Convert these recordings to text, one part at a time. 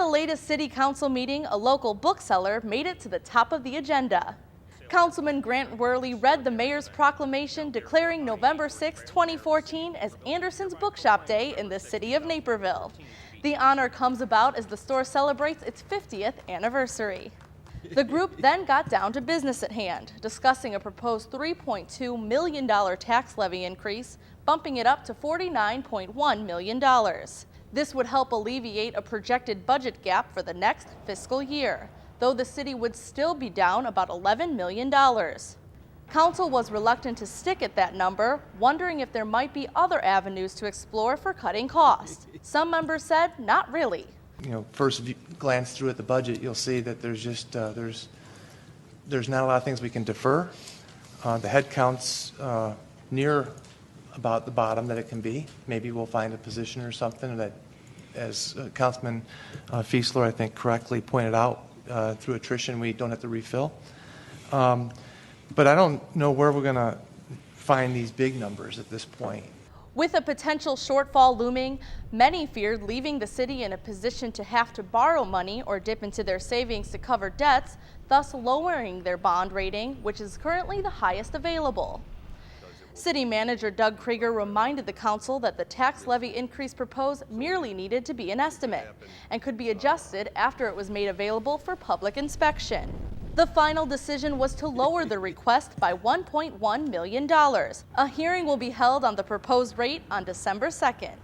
the latest city council meeting, a local bookseller made it to the top of the agenda. Councilman Grant Wehrli read the mayor's proclamation declaring November 6, 2014 as Anderson's Bookshop Day in the city of Naperville. The honor comes about as the store celebrates its 50th anniversary. The group then got down to business at hand, discussing a proposed $3.2 million tax levy increase, bumping it up to $49.1 million. This would help alleviate a projected budget gap for the next fiscal year, though the city would still be down about $11 million. Council was reluctant to stick at that number, wondering if there might be other avenues to explore for cutting costs. Some members said not really. First if you glance through at the budget, you'll see that there's just there's not a lot of things we can defer. The head count's near about the bottom that it can be. Maybe we'll find a position or something that, as Councilman Fieseler, I think, correctly pointed out, through attrition we don't have to refill. But I don't know where we're going to find these big numbers at this point. With a potential shortfall looming, many feared leaving the city in a position to have to borrow money or dip into their savings to cover debts, thus lowering their bond rating, which is currently the highest available. City Manager Doug Krieger reminded the council that the tax levy increase proposed merely needed to be an estimate and could be adjusted after it was made available for public inspection. The final decision was to lower the request by $1.1 million. A hearing will be held on the proposed rate on December 2nd.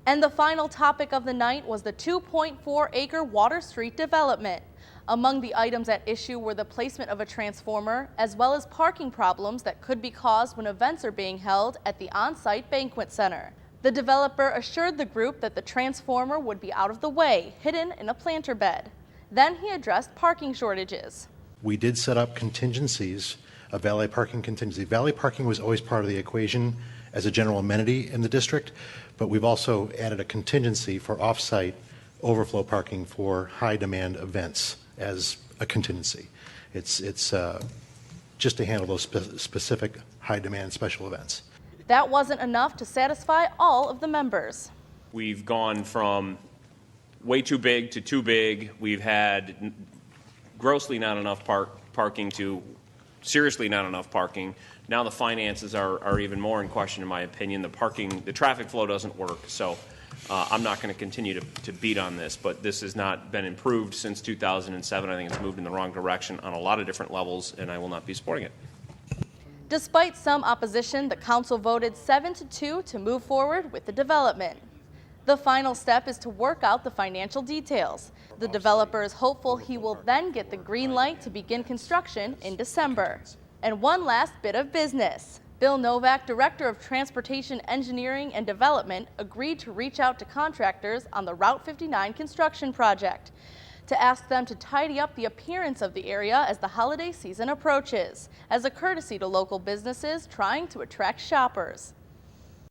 And the final topic of the night was the 2.4-acre Water Street development. Among the items at issue were the placement of a transformer, as well as parking problems that could be caused when events are being held at the on-site banquet center. The developer assured the group that the transformer would be out of the way, hidden in a planter bed. Then he addressed parking shortages. We did set up contingencies, a valet parking contingency. Valet parking was always part of the equation as a general amenity in the district, but we've also added a contingency for off-site overflow parking for high-demand events as a contingency. It's just to handle those specific high-demand special events. That wasn't enough to satisfy all of the members. We've gone from way too big to too big. We've had grossly not enough parking to seriously not enough parking. Now the finances are even more in question, in my opinion. The traffic flow doesn't work. So I'm not going to continue to beat on this, but this has not been improved since 2007. I think it's moved in the wrong direction on a lot of different levels, and I will not be supporting it. Despite some opposition, the council voted 7-2 to move forward with the development. The final step is to work out the financial details. The developer is hopeful he will then get the green light to begin construction in December. And one last bit of business. Bill Novak, Director of Transportation Engineering and Development, agreed to reach out to contractors on the Route 59 construction project to ask them to tidy up the appearance of the area as the holiday season approaches, as a courtesy to local businesses trying to attract shoppers.